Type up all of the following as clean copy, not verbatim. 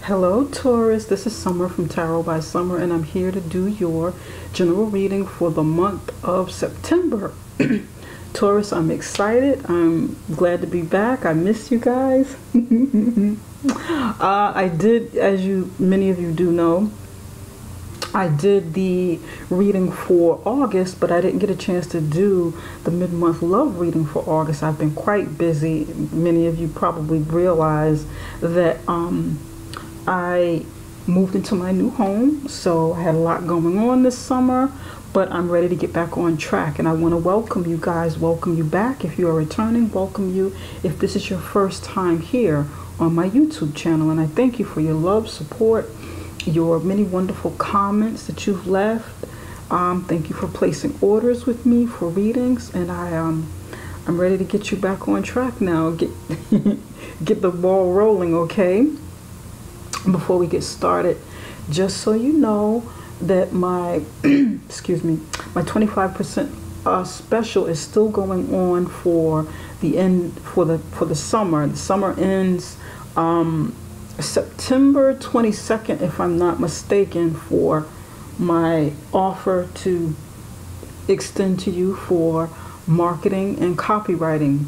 Hello Taurus, this is Summer from Tarot by Summer, and I'm here to do your general reading for the month of September. Taurus, I'm excited. I'm glad to be back. I miss you guys. I did, as many of you do know, I did the reading for August, but I didn't get a chance to do the mid-month love reading for August. I've been quite busy. Many of you probably realize that I moved into my new home, so I had a lot going on this summer, but I'm ready to get back on track, and I want to welcome you guys, welcome you back. If you are returning, welcome you if this is your first time here on my YouTube channel, and I thank you for your love, support, your many wonderful comments that you've left. Thank you for placing orders with me for readings, and I'm ready to get you back on track now. Get get the ball rolling, okay? Before we get started, just so you know that my excuse me, my 25% special is still going on for the summer. The summer ends September 22nd, if I'm not mistaken, for my offer to extend to you for marketing and copywriting.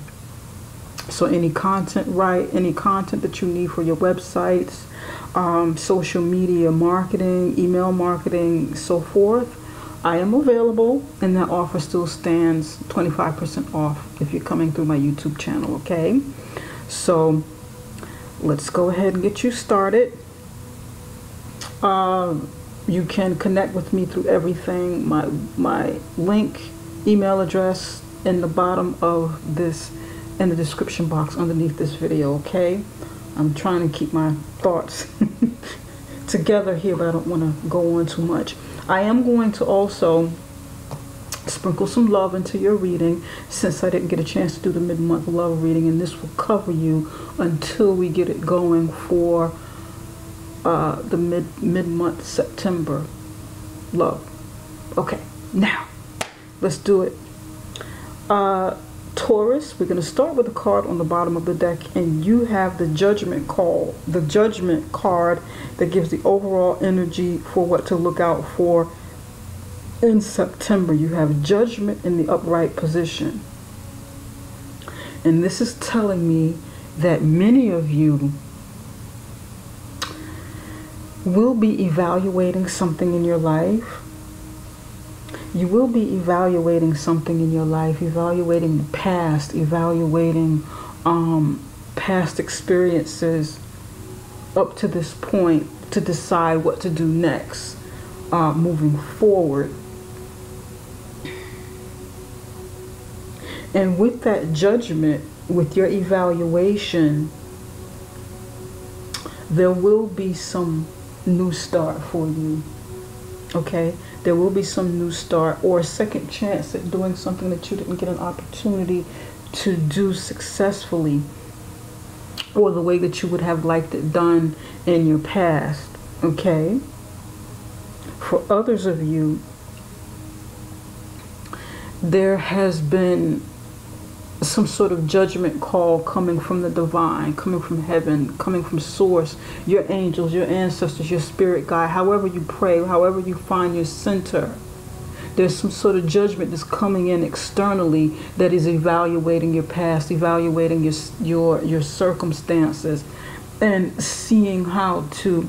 So any content that you need for your websites, social media marketing, email marketing, so forth, I am available, and that offer still stands 25% off if you're coming through my YouTube channel, okay? So let's go ahead and get you started. You can connect with me through everything. My link, email address in the bottom of this, in the description box underneath this video, okay? I'm trying to keep my thoughts together here, but I don't want to go on too much. I am going to also sprinkle some love into your reading, since I didn't get a chance to do the mid-month love reading, and this will cover you until we get it going for the mid-month September love. Okay, now let's do it. Taurus, we're going to start with the card on the bottom of the deck, and you have the Judgment card, the Judgment card that gives the overall energy for what to look out for in September. You have Judgment in the upright position, and this is telling me that many of you will be evaluating something in your life. You will be evaluating something in your life, evaluating the past, evaluating past experiences up to this point to decide what to do next, moving forward. And with that judgment, with your evaluation, there will be some new start for you, okay? There will be some new start or a second chance at doing something that you didn't get an opportunity to do successfully, or the way that you would have liked it done in your past, okay? For others of you, there has been some sort of judgment call coming from the divine, coming from heaven, coming from source, your angels, your ancestors, your spirit guide, however you pray, however you find your center. There's some sort of judgment that's coming in externally that is evaluating your past, evaluating your circumstances, and seeing how to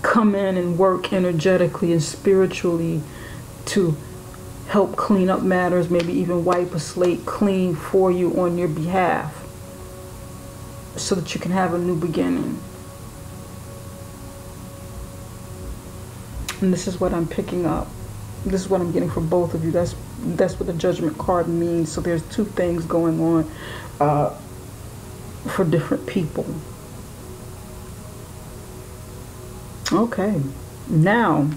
come in and work energetically and spiritually to help clean up matters, maybe even wipe a slate clean for you on your behalf, so that you can have a new beginning. And this is what I'm picking up. This is what I'm getting for both of you. That's what the Judgment card means. So there's two things going on for different people. Okay, now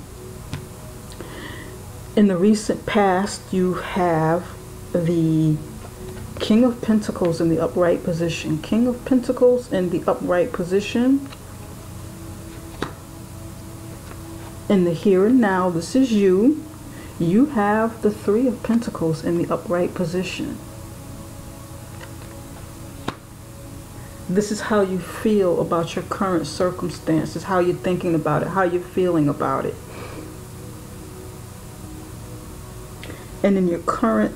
in the recent past, you have the King of Pentacles in the upright position. King of Pentacles in the upright position. In the here and now, this is you. You have the Three of Pentacles in the upright position. This is how you feel about your current circumstances, how you're thinking about it, how you're feeling about it. And in your current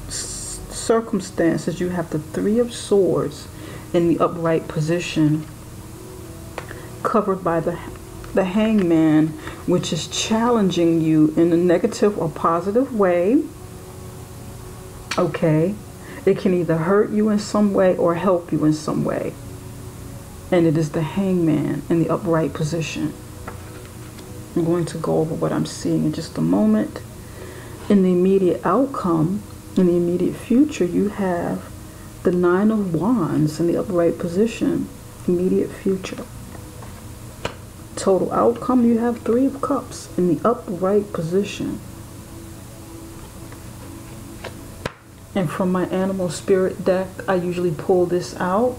circumstances, you have the Three of Swords in the upright position, covered by the Hangman, which is challenging you in a negative or positive way. Okay, it can either hurt you in some way or help you in some way. And it is the Hangman in the upright position. I'm going to go over what I'm seeing in just a moment. In the immediate outcome, in the immediate future, you have the Nine of Wands in the upright position. Immediate future. Total outcome, you have Three of Cups in the upright position. And from my animal spirit deck, I usually pull this out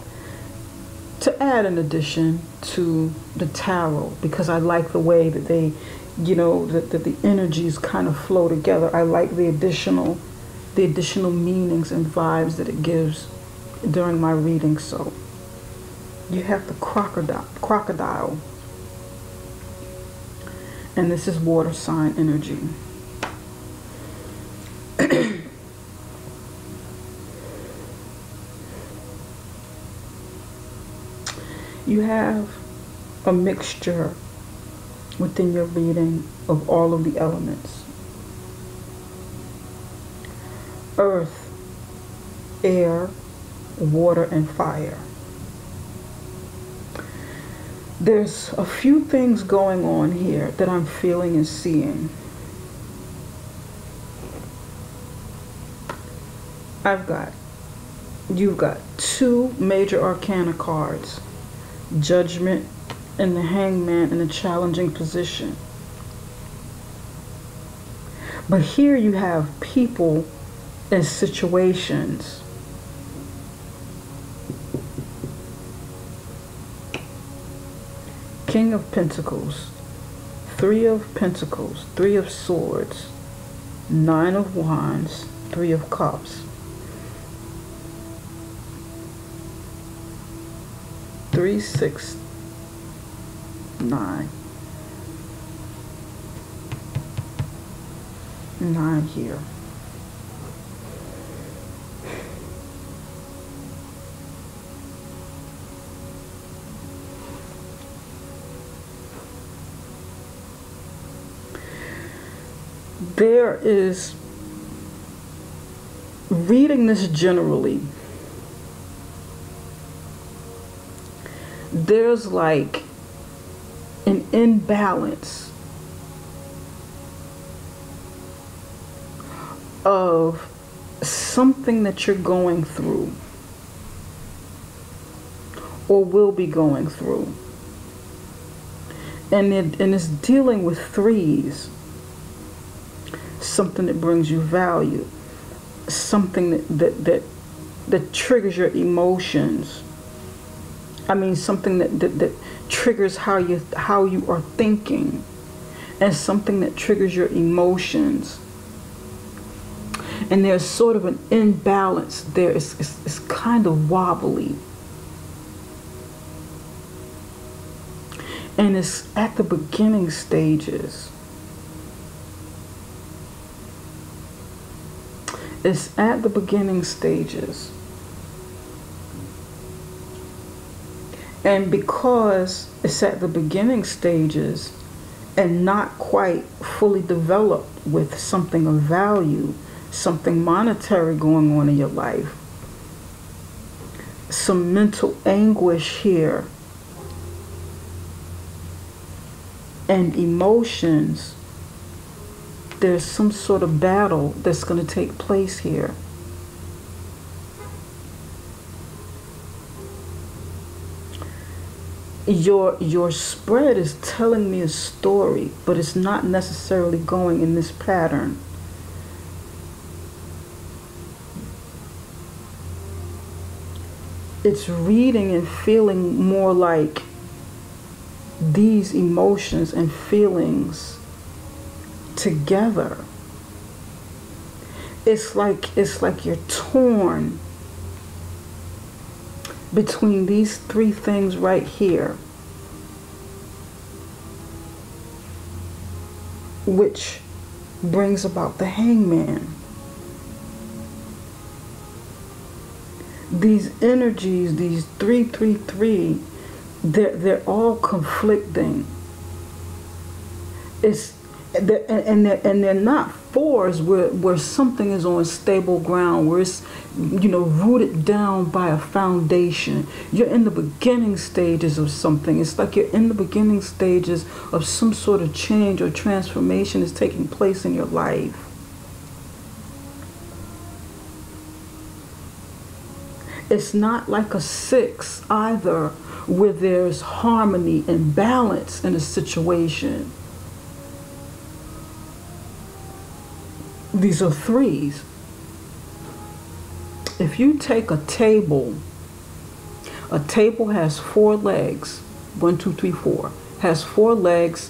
to add an addition to the tarot, because I like the way that they, you know, that the energies kind of flow together. I like the additional meanings and vibes that it gives during my reading. So you have the crocodile. And this is water sign energy. You have a mixture within your reading of all of the elements. Earth, air, water, and fire. There's a few things going on here that I'm feeling and seeing. You've got two major arcana cards. Judgment and the Hangman in a challenging position. But here you have people and situations. King of Pentacles, Three of Pentacles, Three of Swords, Nine of Wands, Three of Cups. 3, 6, 9. 9 here. There is, reading this generally, there's like an imbalance of something that you're going through or will be going through. And it's dealing with threes. Something that brings you value. Something that triggers your emotions. I mean, something that triggers how you are thinking, and something that triggers your emotions. And there's sort of an imbalance there. It's kind of wobbly. And it's at the beginning stages. It's at the beginning stages. And because it's at the beginning stages and not quite fully developed with something of value, something monetary going on in your life, some mental anguish here, and emotions, there's some sort of battle that's going to take place here. Your spread is telling me a story, but it's not necessarily going in this pattern. It's reading and feeling more like these emotions and feelings together. It's like you're torn between these three things right here, which brings about the Hangman. These energies, these 333, they're all conflicting. And they're not fours where something is on stable ground, where it's, rooted down by a foundation. You're in the beginning stages of something. It's like you're in the beginning stages of some sort of change or transformation is taking place in your life. It's not like a 6 either, where there's harmony and balance in a situation. These are 3s. If you take a table has 4 legs. 1, 2, 3, 4. Has 4 legs.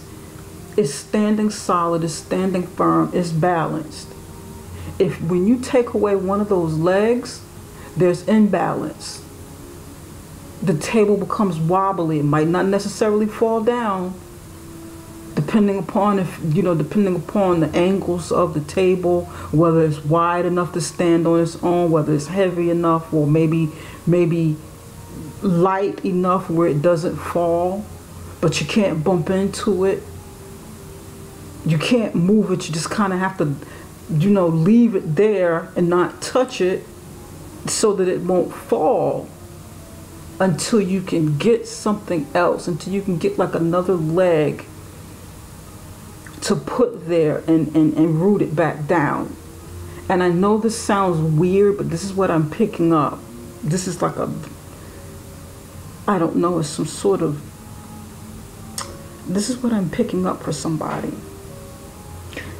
Is standing solid, is standing firm, is balanced. When you take away one of those legs, there's imbalance. The table becomes wobbly. It might not necessarily fall down, depending upon the angles of the table, whether it's wide enough to stand on its own, whether it's heavy enough, or maybe light enough where it doesn't fall, but you can't bump into it. You can't move it. You just kind of have to, leave it there and not touch it so that it won't fall until you can get something else, until you can get like another leg to put there and root it back down. And I know this sounds weird, but this is what I'm picking up. This is like I don't know, it's some sort of, this is what I'm picking up for somebody.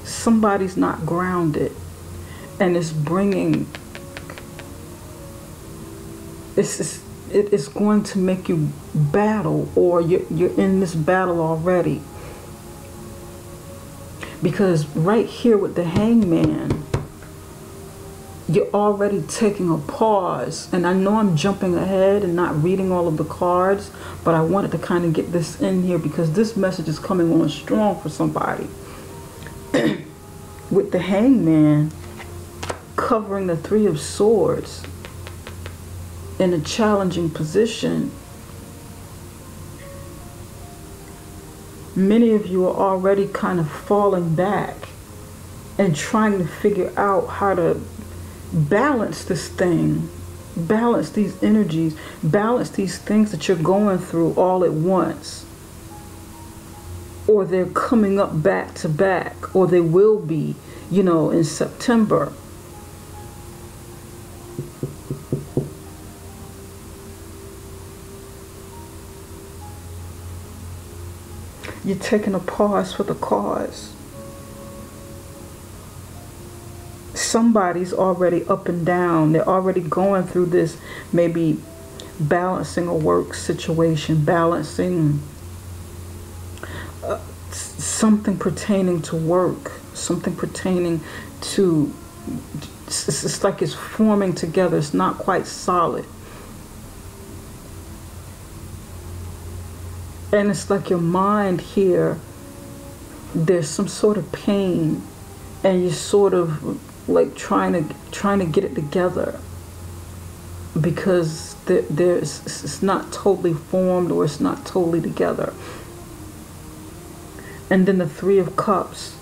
Somebody's not grounded, and it's bringing, it's going to make you battle, or you're in this battle already. Because right here with the Hangman, you're already taking a pause. And I know I'm jumping ahead and not reading all of the cards, but I wanted to kind of get this in here because this message is coming on strong for somebody. With the Hangman covering the 3 of Swords in a challenging position, many of you are already kind of falling back and trying to figure out how to balance this thing, balance these energies, balance these things that you're going through all at once. Or they're coming up back to back, or they will be, in September. You're taking a pause for the cause. Somebody's already up and down. They're already going through this, maybe balancing a work situation, balancing something pertaining to work, something pertaining to, it's like it's forming together. It's not quite solid. And it's like your mind here, there's some sort of pain, and you're sort of like trying to get it together, because it's not totally formed, or it's not totally together. And then the 3 of Cups.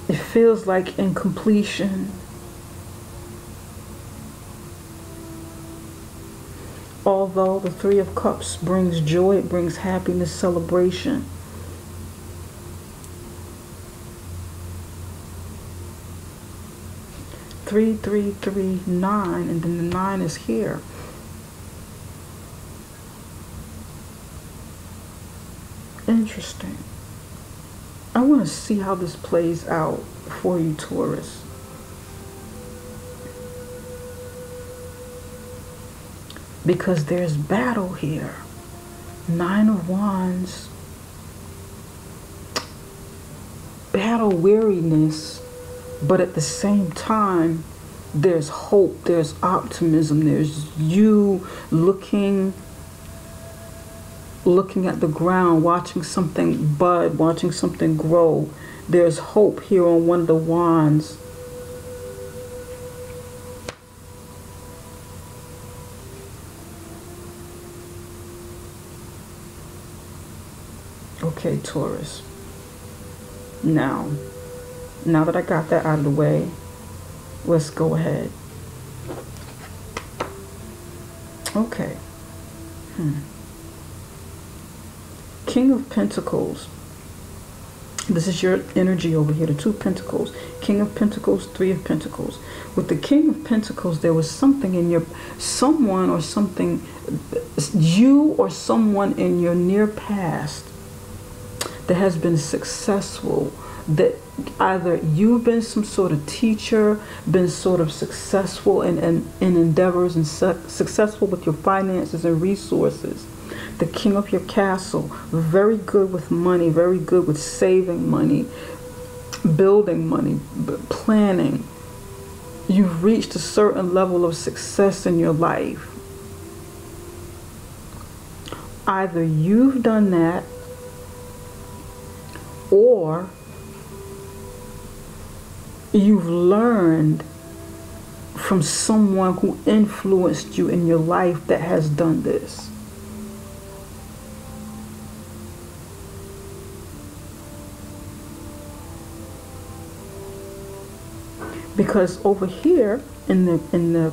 It feels like incompletion. Although the 3 of Cups brings joy, it brings happiness, celebration. Three, 3, 3, 9, and then the 9 is here. Interesting. I want to see how this plays out for you, Taurus. Because there's battle here. 9 of Wands. Battle weariness. But at the same time, there's hope, there's optimism, there's you looking at the ground, watching something bud, watching something grow. There's hope here on one of the wands. Okay, Taurus. Now that I got that out of the way, let's go ahead. Okay. King of Pentacles. This is your energy over here, the 2 Pentacles. King of Pentacles, 3 of Pentacles. With the King of Pentacles, there was something in your, someone or something, you or someone in your near past that has been successful, that either you've been some sort of teacher, been sort of successful in endeavors and successful with your finances and resources. The king of your castle, very good with money, very good with saving money, building money, planning. You've reached a certain level of success in your life. Either you've done that, or you've learned from someone who influenced you in your life that has done this. Because over here in the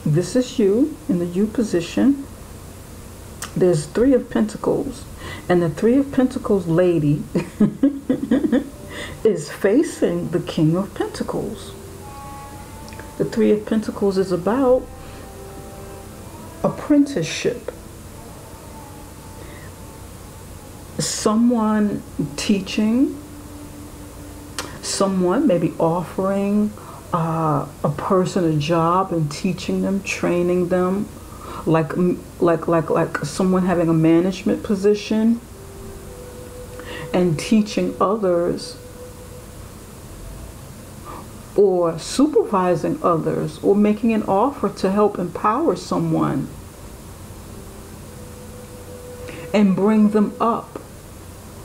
this is you in the you position, there's 3 of Pentacles, and the 3 of Pentacles lady is facing the King of Pentacles. The 3 of Pentacles is about apprenticeship. Someone teaching, someone maybe offering a person a job and teaching them, training them, like someone having a management position and teaching others, or supervising others, or making an offer to help empower someone and bring them up,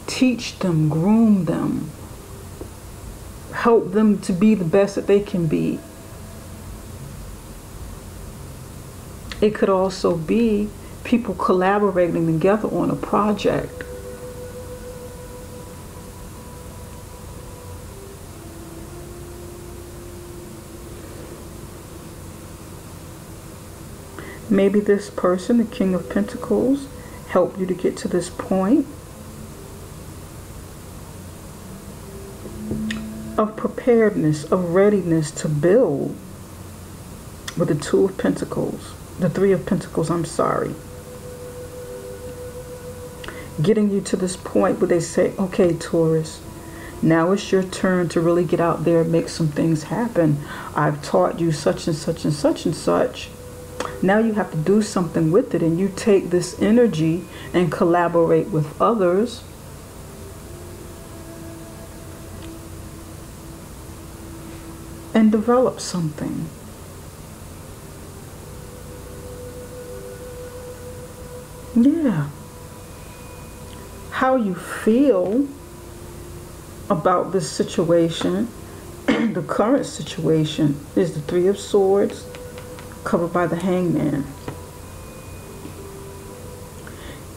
teach them, groom them, help them to be the best that they can be. It could also be people collaborating together on a project. Maybe this person, the King of Pentacles, helped you to get to this point of preparedness, of readiness to build, with the 2 of Pentacles, the 3 of Pentacles, I'm sorry. Getting you to this point where they say, okay, Taurus, now it's your turn to really get out there and make some things happen. I've taught you such and such and such and such. Now you have to do something with it, and you take this energy and collaborate with others. And develop something. Yeah. How you feel about this situation, the current situation, is the 3 of Swords, covered by the Hangman.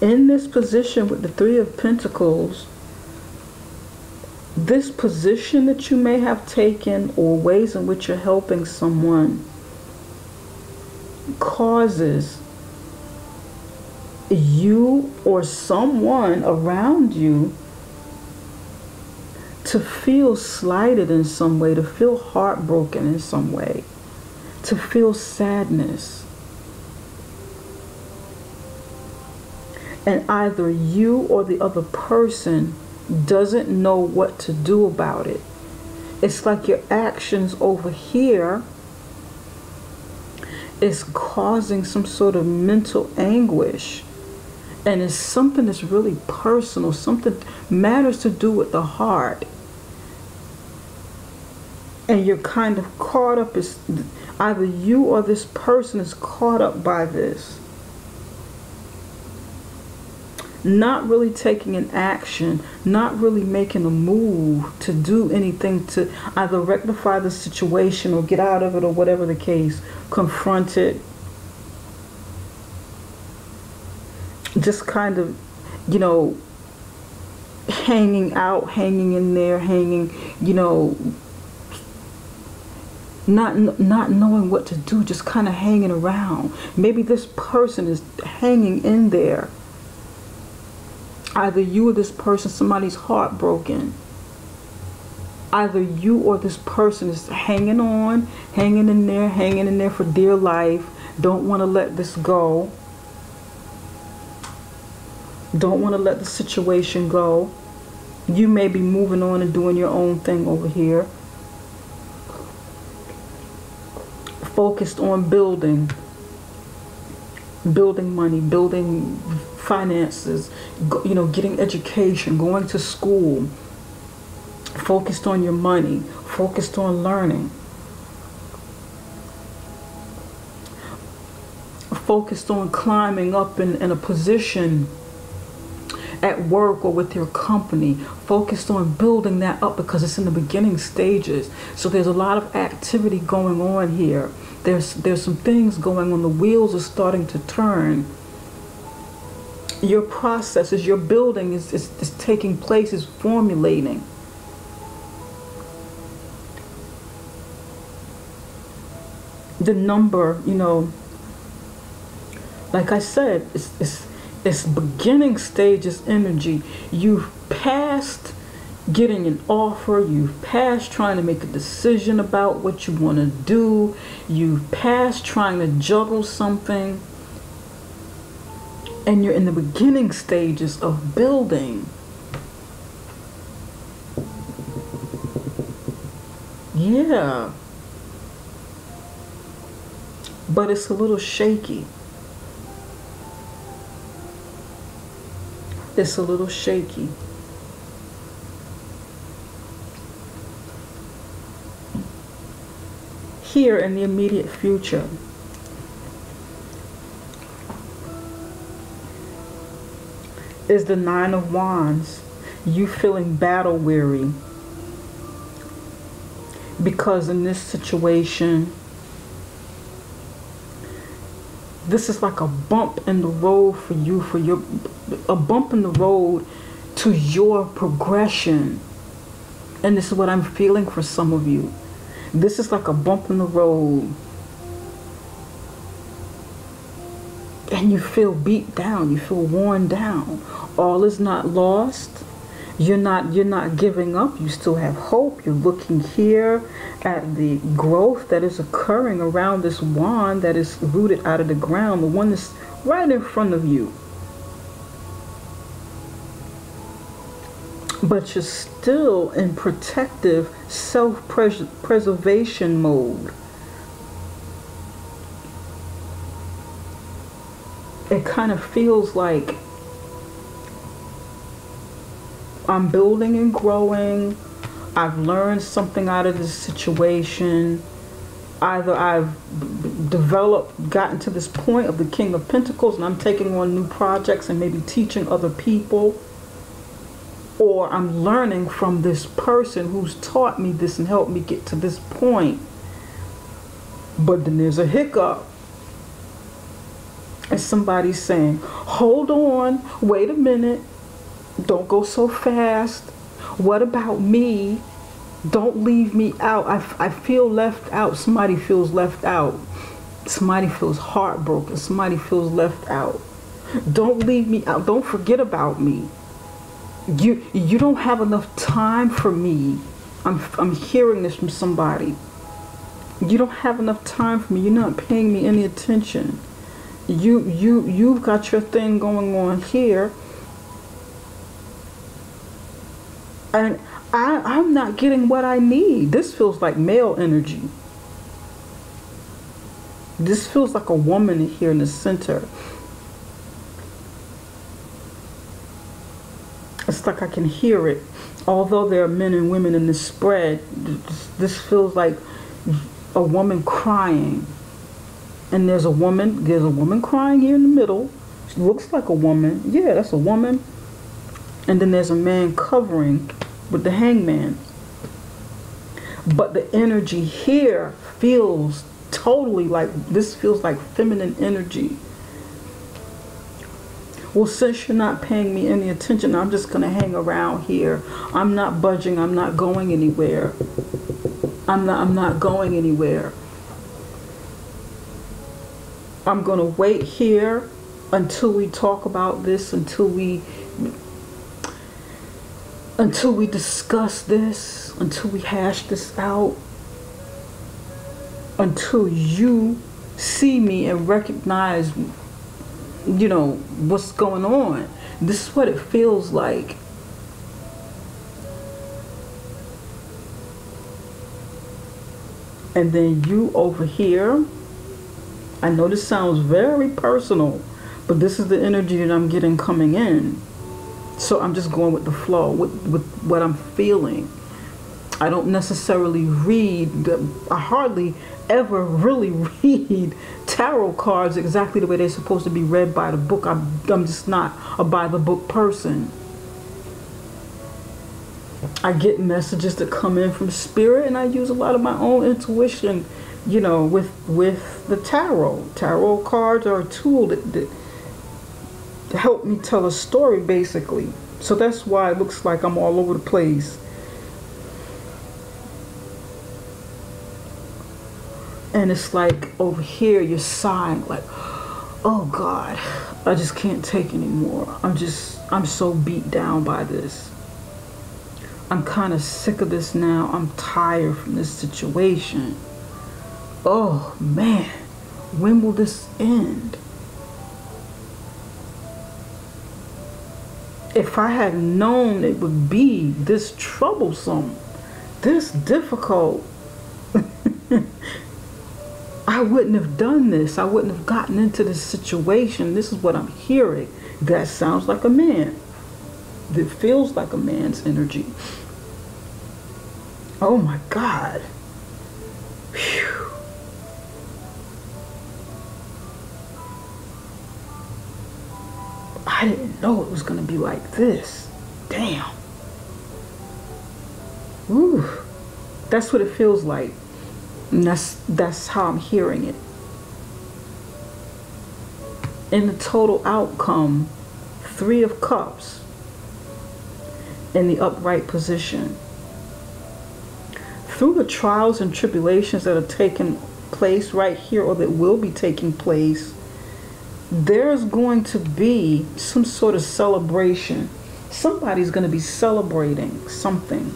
In this position with the 3 of Pentacles, this position that you may have taken, or ways in which you're helping someone, causes you or someone around you to feel slighted in some way, to feel heartbroken in some way, to feel sadness. And either you or the other person doesn't know what to do about it. It's like your actions over here is causing some sort of mental anguish. And it's something that's really personal, something matters to do with the heart. And you're kind of caught up, as either you or this person is caught up by this, not really taking an action, not really making a move to do anything to either rectify the situation or get out of it, or whatever the case, confront it. Just kind of, you know, hanging out, hanging in there, hanging, you know, not knowing what to do, just kind of hanging around. Maybe this person is hanging in there. Either you or this person, somebody's heartbroken. Either you or this person is hanging on, hanging in there for dear life. Don't want to let this go. Don't want to let the situation go. You may be moving on and doing your own thing over here. Focused on building money, building finances, you know, getting education, going to school. Focused on your money, focused on learning. Focused on climbing up in a position at work or with your company. Focused on building that up because it's in the beginning stages. So there's a lot of activity going on here. There's some things going on. The wheels are starting to turn. Your processes, your building is taking place, is formulating. The number, you know, like I said, it's beginning stages energy. You've passed getting an offer. You've passed trying to make a decision about what you want to do. You've passed trying to juggle something. And you're in the beginning stages of building. Yeah. But it's a little shaky. It's a little shaky. Here in the immediate future, is the Nine of Wands. You feeling battle weary. Because in this situation, this is like a bump in the road for you, a bump in the road to your progression. And this is what I'm feeling for some of you. This is like a bump in the road. And you feel beat down, you feel worn down. All is not lost. You're not giving up. You still have hope. You're looking here at the growth that is occurring around this wand that is rooted out of the ground, the one that's right in front of you. But you're still in protective self-preservation mode. It kind of feels like I'm building and growing. I've learned something out of this situation. Either I've gotten to this point of the King of Pentacles and I'm taking on new projects and maybe teaching other people. Or I'm learning from this person who's taught me this and helped me get to this point. But then there's a hiccup. And somebody's saying, hold on, wait a minute. Don't go so fast. What about me? Don't leave me out. I feel left out. Somebody feels left out. Somebody feels heartbroken. Somebody feels left out. Don't leave me out. Don't forget about me. You don't have enough time for me. I'm hearing this from somebody. You don't have enough time for me. You're not paying me any attention. You've got your thing going on here. And I'm not getting what I need. This feels like male energy. This feels like a woman here in the center. It's like I can hear it. Although there are men and women in this spread, this feels like a woman crying. And there's a woman crying here in the middle. She looks like a woman. Yeah, that's a woman. And then there's a man covering with the hangman. But the energy here feels totally like, this feels like feminine energy. Well, since you're not paying me any attention, I'm just going to hang around here. I'm not budging. I'm not going anywhere. I'm not going anywhere. I'm going to wait here until we talk about this, until we discuss this, until we hash this out, until you see me and recognize, you know, what's going on. This is what it feels like. And then you over here, I know this sounds very personal, but this is the energy that I'm getting coming in. So I'm just going with the flow, with what I'm feeling. I don't necessarily read, I hardly ever really read tarot cards exactly the way they're supposed to be read by the book. I'm just not a by the book person. I get messages that come in from spirit, and I use a lot of my own intuition, you know, with the tarot. Tarot cards are a tool that help me tell a story, basically. So that's why it looks like I'm all over the place. And it's like over here you're sighing like, oh God, I just can't take anymore. I'm so beat down by this. I'm kind of sick of this now. I'm tired from this situation. Oh man, when will this end? If I had known it would be this troublesome, this difficult, I wouldn't have done this. I wouldn't have gotten into this situation. This is what I'm hearing. That sounds like a man. That feels like a man's energy. Oh my God. Whew. I didn't know it was going to be like this. Damn. Ooh. That's what it feels like. And that's how I'm hearing it. In the total outcome, 3 of Cups in the upright position. Through the trials and tribulations that are taking place right here, or that will be taking place, there's going to be some sort of celebration. Somebody's going to be celebrating something.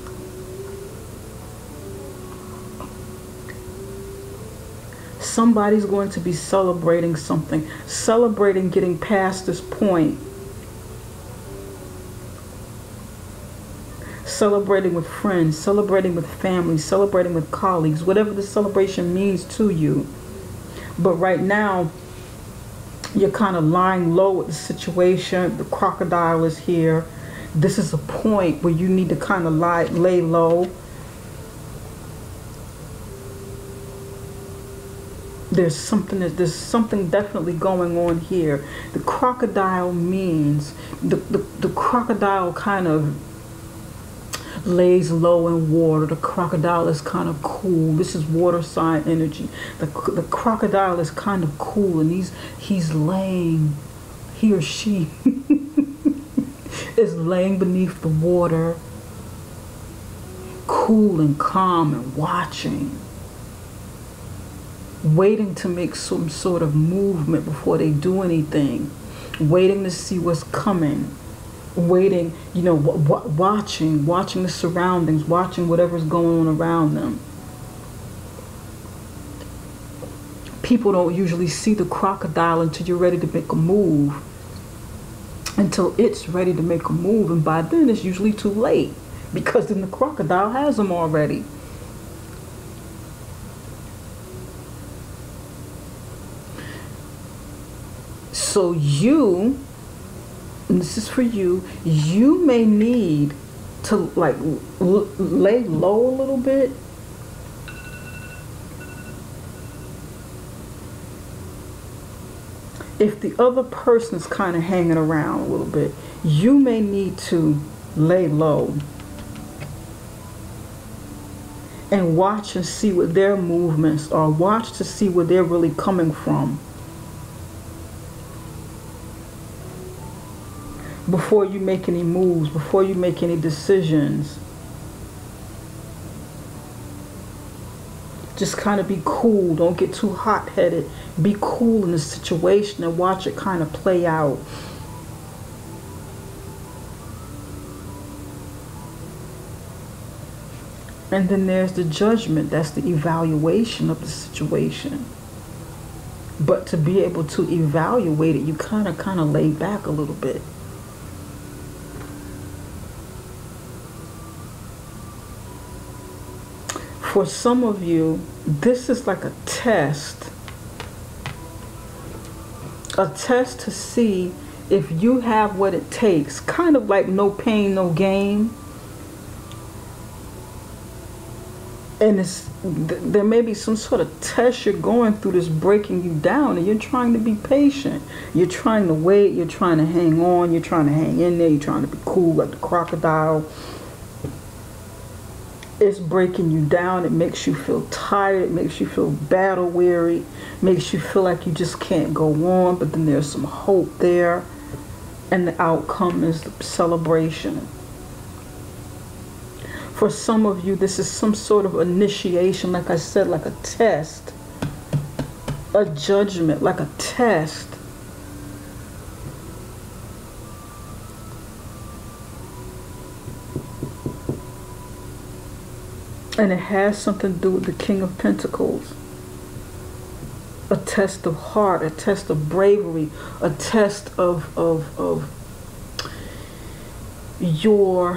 Somebody's going to be celebrating something. Celebrating getting past this point. Celebrating with friends, celebrating with family, celebrating with colleagues, whatever the celebration means to you. But right now, you're kind of lying low with the situation. The crocodile is here. This is a point where you need to kind of lay low. There's something definitely going on here. The crocodile means the crocodile kind of lays low in water. The crocodile is kind of cool. This is water sign energy. The crocodile is kind of cool, and he's laying, he or she is laying beneath the water, cool and calm and watching, waiting to make some sort of movement before they do anything, waiting to see what's coming. Waiting, you know, watching the surroundings, watching whatever's going on around them. People don't usually see the crocodile until you're ready to make a move. Until it's ready to make a move, and by then it's usually too late, because then the crocodile has them already. So you, and this is for you, you may need to like lay low a little bit. If the other person is kind of hanging around a little bit, you may need to lay low and watch and see what their movements are. Watch to see where they're really coming from before you make any moves, before you make any decisions. Just kind of be cool. Don't get too hot-headed. Be cool in the situation and watch it kind of play out. And then there's the judgment. That's the evaluation of the situation. But to be able to evaluate it, you kind of lay back a little bit. For some of you, this is like a test. A test to see if you have what it takes. Kind of like no pain, no gain. And there may be some sort of test you're going through that's breaking you down, and you're trying to be patient. You're trying to wait. You're trying to hang on. You're trying to hang in there. You're trying to be cool like the crocodile. It's breaking you down. It makes you feel tired. It makes you feel battle weary. It makes you feel like you just can't go on. But then there's some hope there. And the outcome is the celebration. For some of you, this is some sort of initiation. Like I said, like a test. A judgment, like a test. And it has something to do with the King of Pentacles. A test of heart, a test of bravery, a test of your,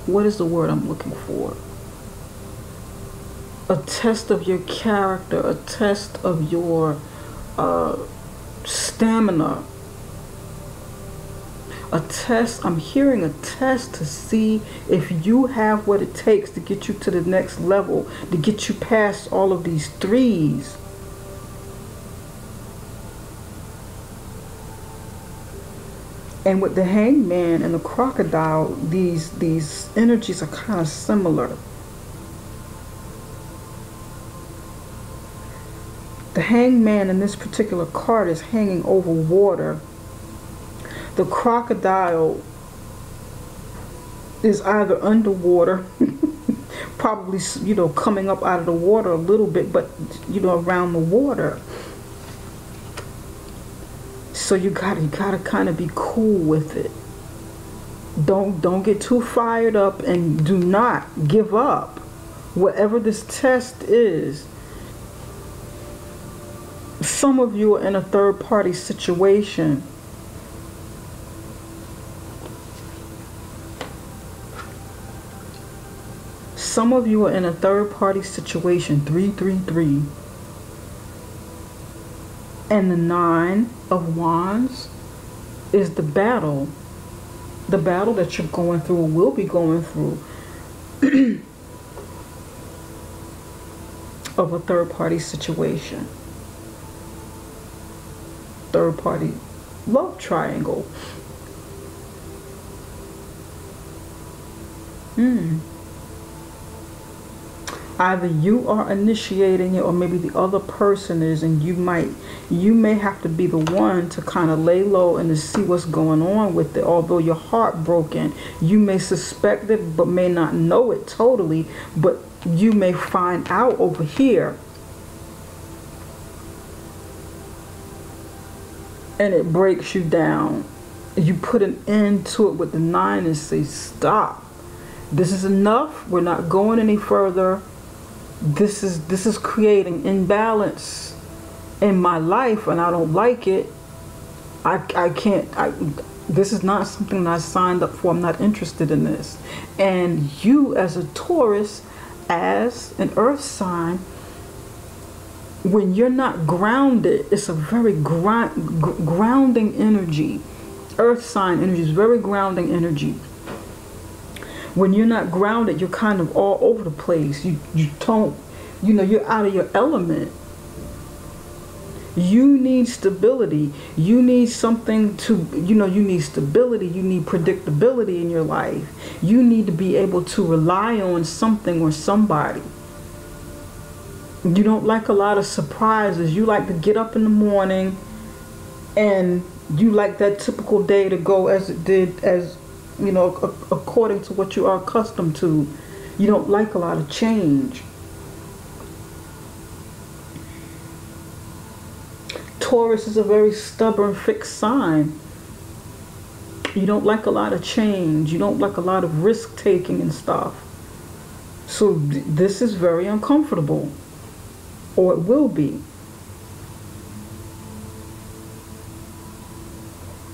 what is the word I'm looking for? A test of your character, a test of your stamina. A test, I'm hearing a test to see if you have what it takes to get you to the next level, to get you past all of these threes. And with the hangman and the crocodile, these energies are kind of similar. The hangman in this particular card is hanging over water. The crocodile is either underwater, probably, you know, coming up out of the water a little bit, but, you know, around the water. So you gotta kind of be cool with it. Don't get too fired up, and do not give up. Whatever this test is, some of you are in a third-party situation. Some of you are in a third-party situation, 333. And the 9 of Wands is the battle. The battle that you're going through or will be going through of a third-party situation. Third-party love triangle. Either you are initiating it, or maybe the other person is, and you may have to be the one to kind of lay low and to see what's going on with it. Although you're heartbroken, you may suspect it but may not know it totally, but you may find out over here. And it breaks you down. You put an end to it with the 9 and say, stop. This is enough. We're not going any further. This is creating imbalance in my life, and I don't like it. I can't. This is not something that I signed up for. I'm not interested in this. And you, as a Taurus, as an earth sign, when you're not grounded, it's a very grounding energy. earth sign energy. It's very grounding energy. When you're not grounded, you're kind of all over the place. You don't, you're out of your element. You need stability. You need something to, you need stability. You need predictability in your life. You need to be able to rely on something or somebody. You don't like a lot of surprises. You like to get up in the morning and you like that typical day to go as it did, according to what you are accustomed to. You don't like a lot of change. Taurus is a very stubborn, fixed sign. You don't like a lot of change. You don't like a lot of risk taking and stuff. So this is very uncomfortable, or it will be.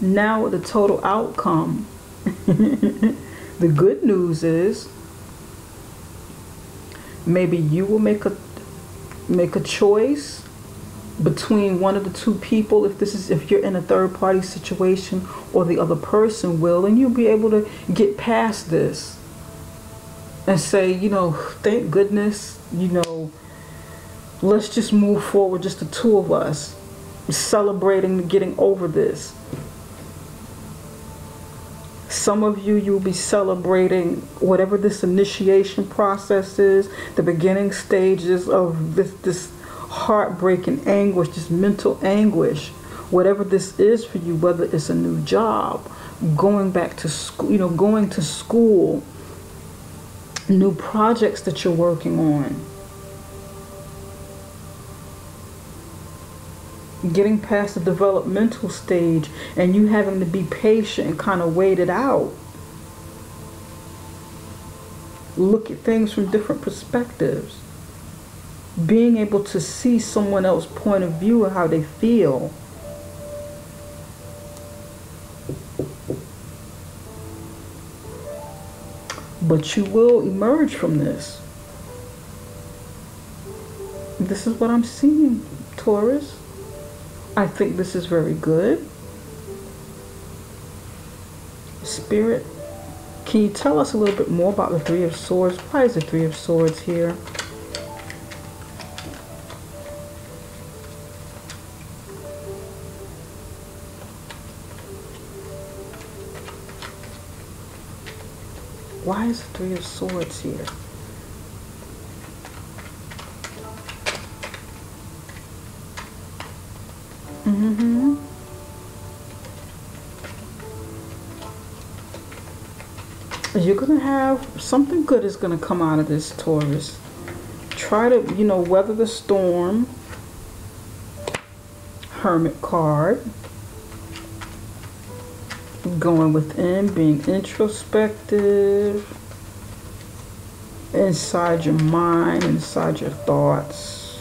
Now with the total outcome, the good news is maybe you will make a choice between one of the two people, if you're in a third party situation, or the other person will, and you'll be able to get past this and say, thank goodness, let's just move forward, just the two of us, celebrating getting over this. Some of you'll be celebrating whatever this initiation process is, the beginning stages of this heartbreak and anguish, this mental anguish, whatever this is for you, whether it's a new job, going back to school, going to school, new projects that you're working on, getting past the developmental stage, and you having to be patient and kind of wait it out. Look at things from different perspectives. Being able to see someone else's point of view of how they feel. But you will emerge from this. This is what I'm seeing, Taurus. I think this is very good. Spirit, can you tell us a little bit more about the Three of Swords? Why is the Three of Swords here? Why is the Three of Swords here? You're going to have something good is going to come out of this, Taurus. Try to, weather the storm. Hermit card. Going within, being introspective, inside your mind, inside your thoughts.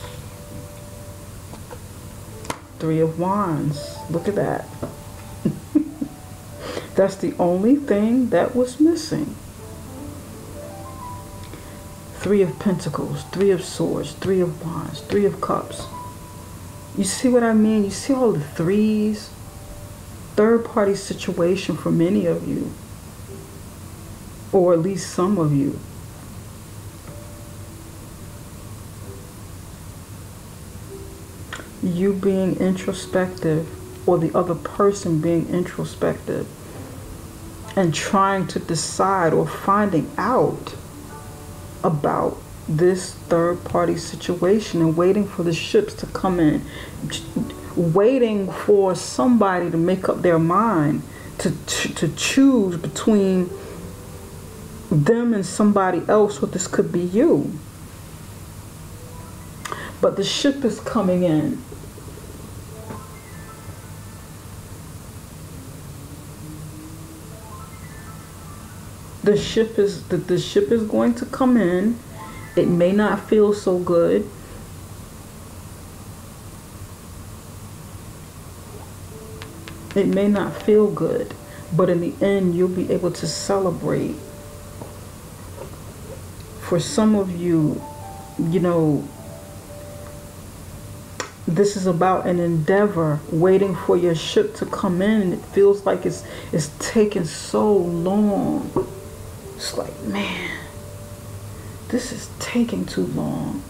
Three of Wands. Look at that. That's the only thing that was missing. Three of Pentacles, Three of Swords, Three of Wands, Three of Cups. You see what I mean? You see all the threes? Third party situation for many of you, or at least some of you. You being introspective, or the other person being introspective, and trying to decide or finding out about this third party situation, and waiting for the ships to come in, waiting for somebody to make up their mind to choose between them and somebody else, or this could be you. But the ship is coming in. The ship is going to come in. It may not feel so good. It may not feel good, but in the end, you'll be able to celebrate. For some of you, This is about an endeavor, waiting for your ship to come in, and it feels like it's taking so long. It's like, man, this is taking too long.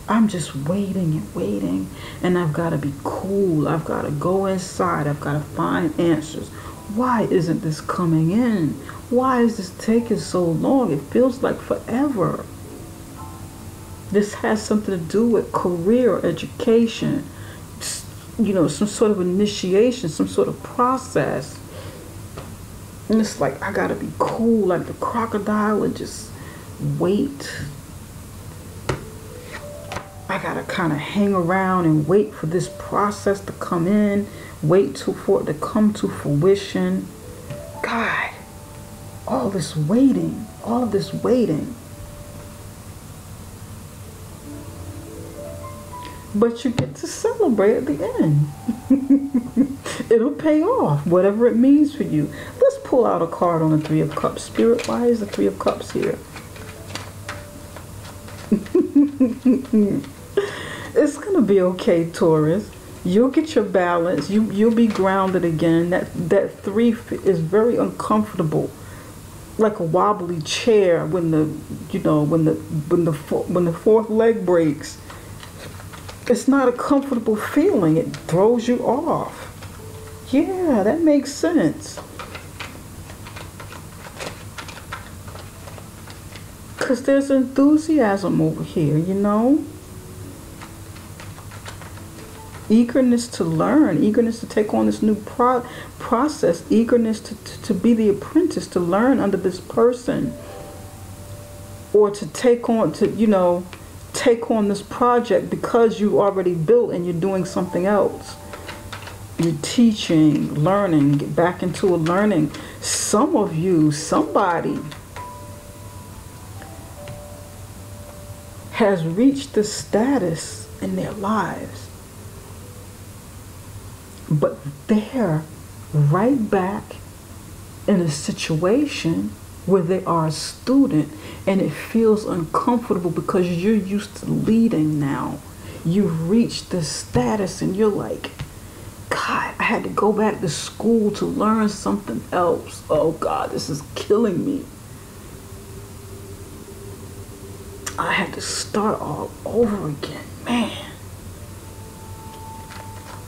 I'm just waiting and waiting, and I've got to be cool. I've got to go inside. I've got to find answers. Why isn't this coming in? Why is this taking so long? It feels like forever. This has something to do with career, education, you know, some sort of initiation, some sort of process. And it's like, I gotta be cool, like the crocodile, and just wait. I gotta kind of hang around and wait for this process to come in, for it to come to fruition. God, all this waiting, all of this waiting. But you get to celebrate at the end. It'll pay off, whatever it means for you. Let's pull out a card on the Three of Cups. Spirit, why is the Three of Cups here? It's going to be okay, Taurus. You'll get your balance. You'll be grounded again. That three is very uncomfortable. Like a wobbly chair when the fourth leg breaks. It's not a comfortable feeling. It throws you off. Yeah, that makes sense. Because there's enthusiasm over here, you know? Eagerness to learn, eagerness to take on this new process, eagerness to be the apprentice, to learn under this person, or to take on this project because you already built and you're doing something else. You're teaching, learning, get back into a learning. Some of you, somebody has reached the status in their lives, but they're right back in a situation where they are a student, and it feels uncomfortable because you're used to leading now. You've reached this status and you're like, God, I had to go back to school to learn something else. Oh God, this is killing me. I had to start all over again. Man,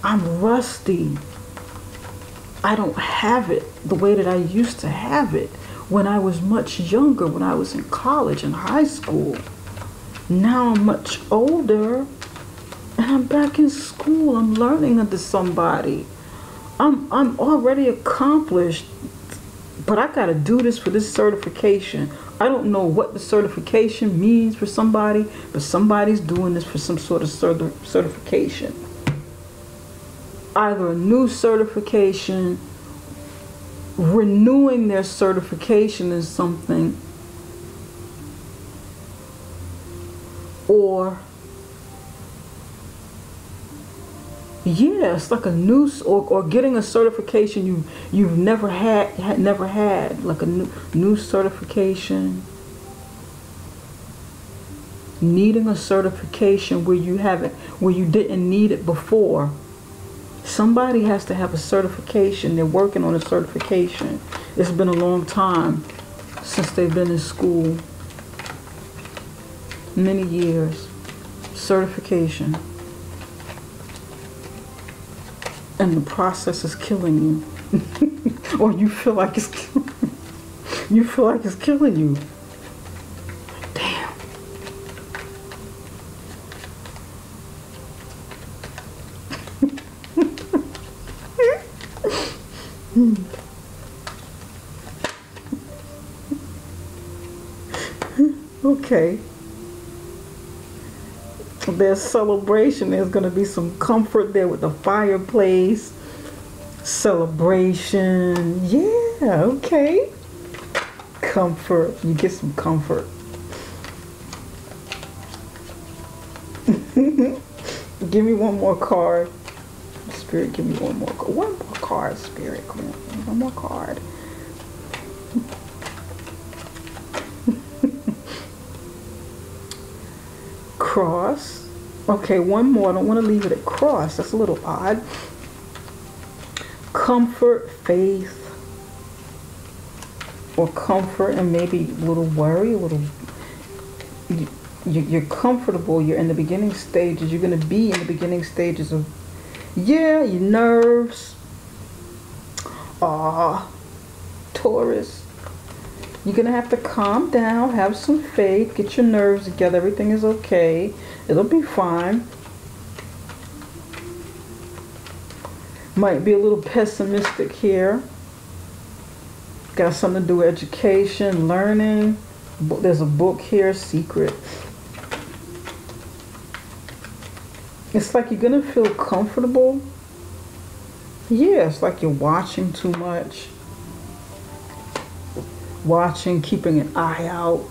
I'm rusty. I don't have it the way that I used to have it when I was much younger, when I was in college and high school. Now I'm much older and I'm back in school. I'm learning under somebody. I'm already accomplished, but I gotta do this for this certification. I don't know what the certification means for somebody, but somebody's doing this for some sort of certification. Either a new certification, renewing their certification in something, or yeah, it's like a new, or getting a certification you've never had, like a new certification. Needing a certification where you didn't need it before. Somebody has to have a certification. They're working on a certification. It's been a long time since they've been in school. Many years. Certification. And the process is killing you. Or you feel like it's killing you. Damn. Okay. There's celebration. There's going to be some comfort there with the fireplace. Celebration. Yeah, okay. Comfort. You get some comfort. Give me one more card. Spirit, give me one more card. One more card, Spirit. Come on. One more card. Cross. Okay, one more. I don't want to leave it at cross. That's a little odd. Comfort, faith, or comfort and maybe a little worry, a little. You're comfortable. You're in the beginning stages. You're going to be in the beginning stages of, yeah, your nerves. Taurus. You're going to have to calm down, have some faith, get your nerves together. Everything is okay. It'll be fine. Might be a little pessimistic here. Got something to do with education, learning. There's a book here, secret. It's like you're going to feel comfortable. Yeah, it's like you're watching too much. Watching, keeping an eye out.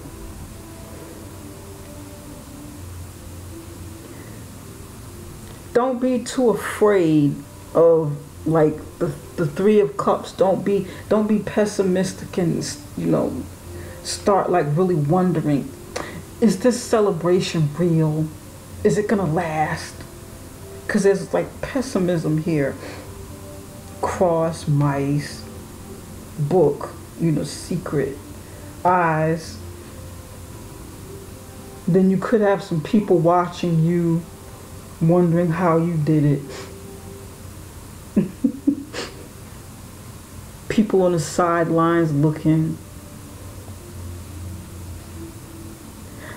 Don't be too afraid of like the Three of Cups. Don't be pessimistic and, you know, start like really wondering, is this celebration real? Is it gonna last? Because there's like pessimism here. Cross, mice, book, you know, secret, eyes. Then you could have some people watching you, wondering how you did it. People on the sidelines looking.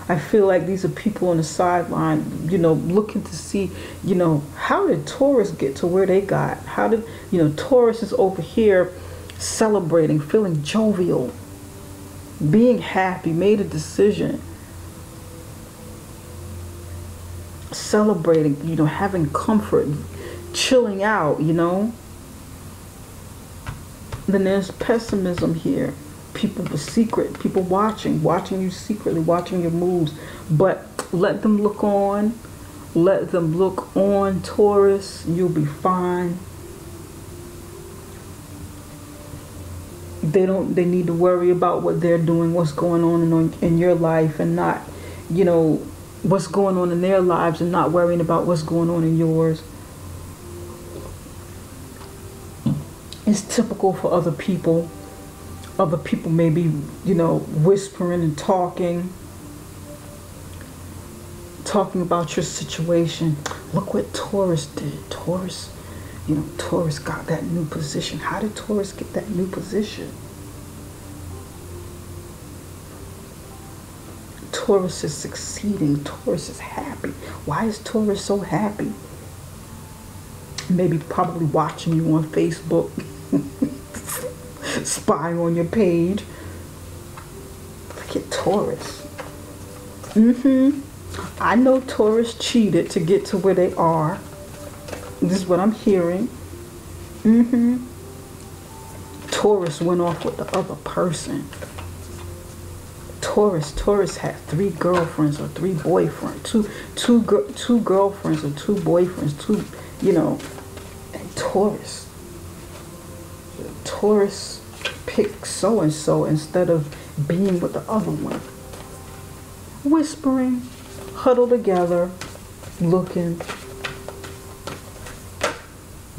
I feel like these are people on the sideline, you know, looking to see, you know, how did Taurus get to where they got? How did, you know, Taurus is over here celebrating, feeling jovial, being happy, made a decision, celebrating, you know, having comfort, chilling out, you know. Then there's pessimism here. People with secret, people watching you secretly, watching your moves. But let them look on. Let them look on, Taurus. You'll be fine. They need to worry about what they're doing, what's going on in your life, and not, you know, what's going on in their lives, and not worrying about what's going on in yours. It's typical for other people. Other people may be, you know, whispering and talking about your situation. Look what Taurus did. Taurus, you know, Taurus got that new position. How did Taurus get that new position? Taurus is succeeding. Taurus is happy. Why is Taurus so happy? Maybe probably watching you on Facebook. Spying on your page. Look at Taurus. I know Taurus cheated to get to where they are. This is what I'm hearing. Taurus went off with the other person. Taurus had 3 girlfriends or 3 boyfriends. Two girlfriends or 2 boyfriends. You know. And Taurus picked so-and-so instead of being with the other one. Whispering, huddled together, looking,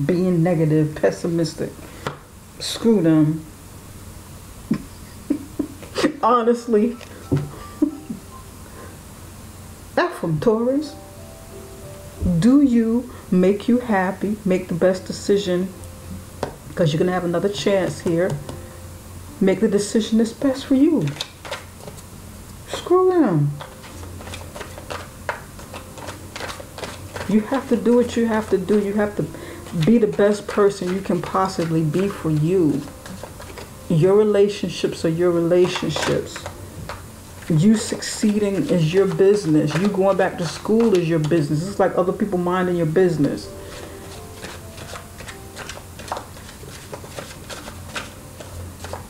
being negative, pessimistic. Screw them. Honestly. F them, Taurus. Do you, make you happy, make the best decision, because you're going to have another chance here. Make the decision that's best for you. Screw them. You have to do what you have to do. You have to be the best person you can possibly be for you. Your relationships are your relationships. You succeeding is your business. You going back to school is your business. It's like other people minding your business.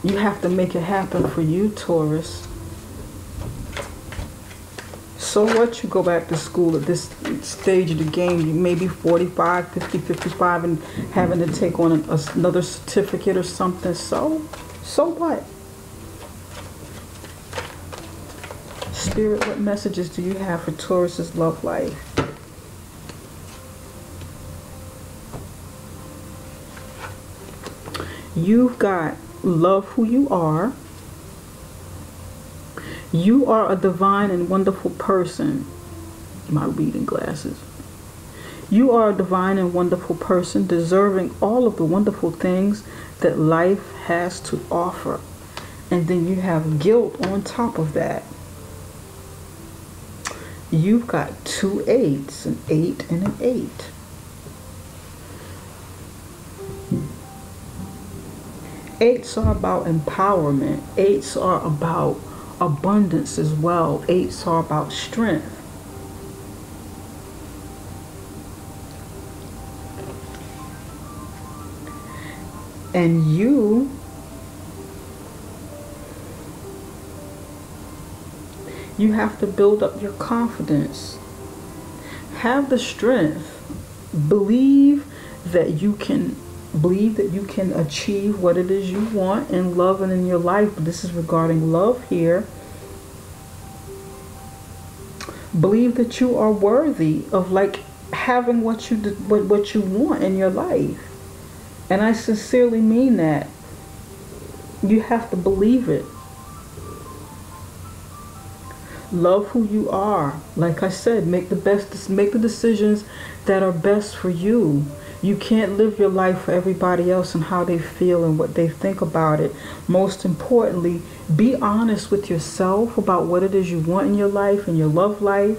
You have to make it happen for you, Taurus. So what? You go back to school at this stage of the game. You may be 45, 50, 55 and having to take on another certificate or something. So what? Spirit, what messages do you have for Taurus's love life? You've got love who you are. You are a divine and wonderful person. My reading glasses. You are a divine and wonderful person, deserving all of the wonderful things that life has to offer. And then you have guilt on top of that. You've got 2 8s, an 8 and an 8. Eights are about empowerment. Eights are about abundance as well. Eights are about strength. And you have to build up your confidence. Have the strength. Believe that you can achieve what it is you want in love and in your life. But this is regarding love here. Believe that you are worthy of having what you want in your life. And I sincerely mean that. You have to believe it. Love who you are. Like I said, make the decisions that are best for you. You can't live your life for everybody else and how they feel and what they think about it. Most importantly, be honest with yourself about what it is you want in your life and your love life.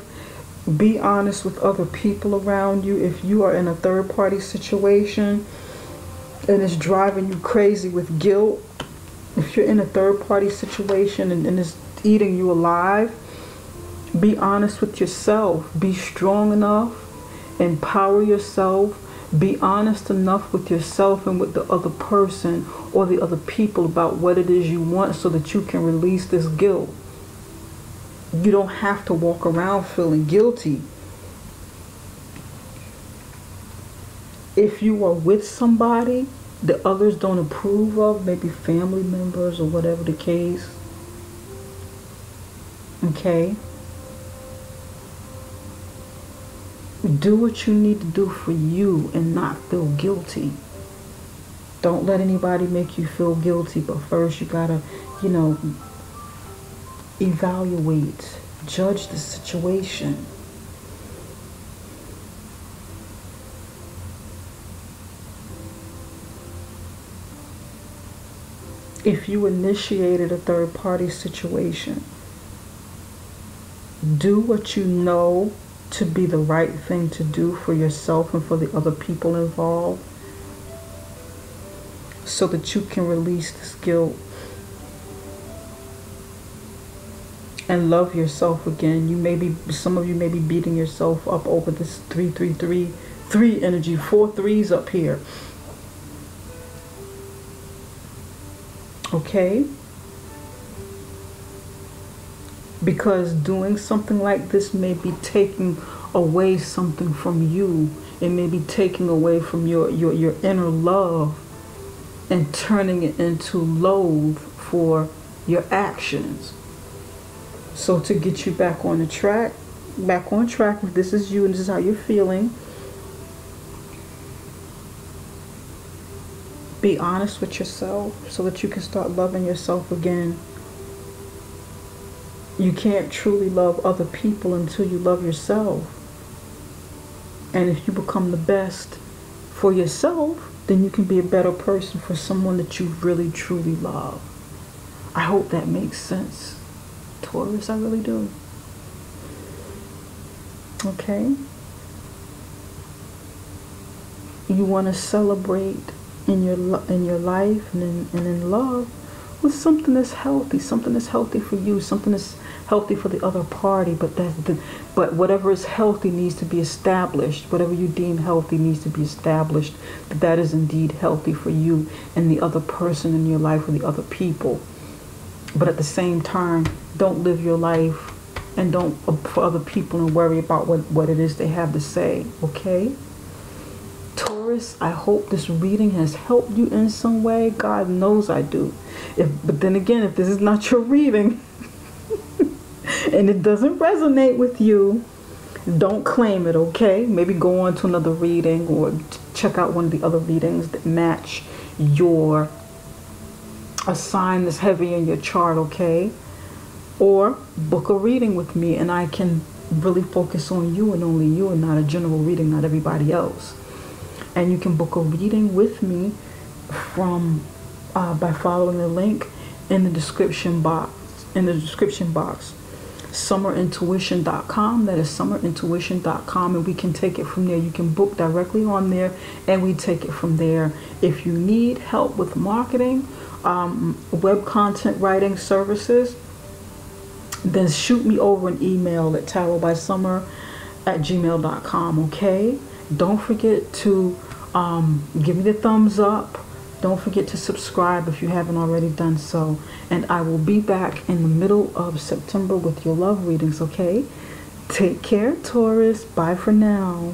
Be honest with other people around you. If you are in a third-party situation and it's driving you crazy with guilt, if you're in a third-party situation and it's eating you alive, be honest with yourself. Be strong enough. Empower yourself. Be honest enough with yourself and with the other person or the other people about what it is you want so that you can release this guilt. You don't have to walk around feeling guilty. If you are with somebody that others don't approve of, maybe family members or whatever the case, okay? Do what you need to do for you and not feel guilty. Don't let anybody make you feel guilty, but first you gotta, evaluate, judge the situation. If you initiated a third-party situation, do what you know to be the right thing to do for yourself and for the other people involved so that you can release this guilt and love yourself again. Some of you may be beating yourself up over this 3 energy, 4 3s up here. Okay? Because doing something like this may be taking away something from you. It may be taking away from your inner love and turning it into loathe for your actions. So to get you back on track, if this is you and this is how you're feeling, be honest with yourself so that you can start loving yourself again. You can't truly love other people until you love yourself. And if you become the best for yourself, then you can be a better person for someone that you really, truly love. I hope that makes sense, Taurus. I really do. Okay? You want to celebrate in your life and in love with something that's healthy for you, something that's healthy for the other party, but whatever is healthy needs to be established. Whatever you deem healthy needs to be established, that is indeed healthy for you and the other person in your life or the other people. But at the same time, don't live your life and don't for other people and worry about what it is they have to say, okay? Taurus, I hope this reading has helped you in some way. God knows I do. But then again, if this is not your reading and it doesn't resonate with you, don't claim it, okay? Maybe go on to another reading or check out one of the other readings that match your a sign that's heavy in your chart, okay? Or book a reading with me and I can really focus on you and only you and not a general reading, not everybody else. And you can book a reading with me from by following the link in the description box. Summerintuition.com. That is summerintuition.com, and we can take it from there. You can book directly on there and we take it from there. If you need help with marketing, web content writing services, then shoot me over an email at tarotbysummer@gmail.com. Okay, don't forget to give me the thumbs up. Don't forget to subscribe if you haven't already done so. And I will be back in the middle of September with your love readings, okay? Take care, Taurus. Bye for now.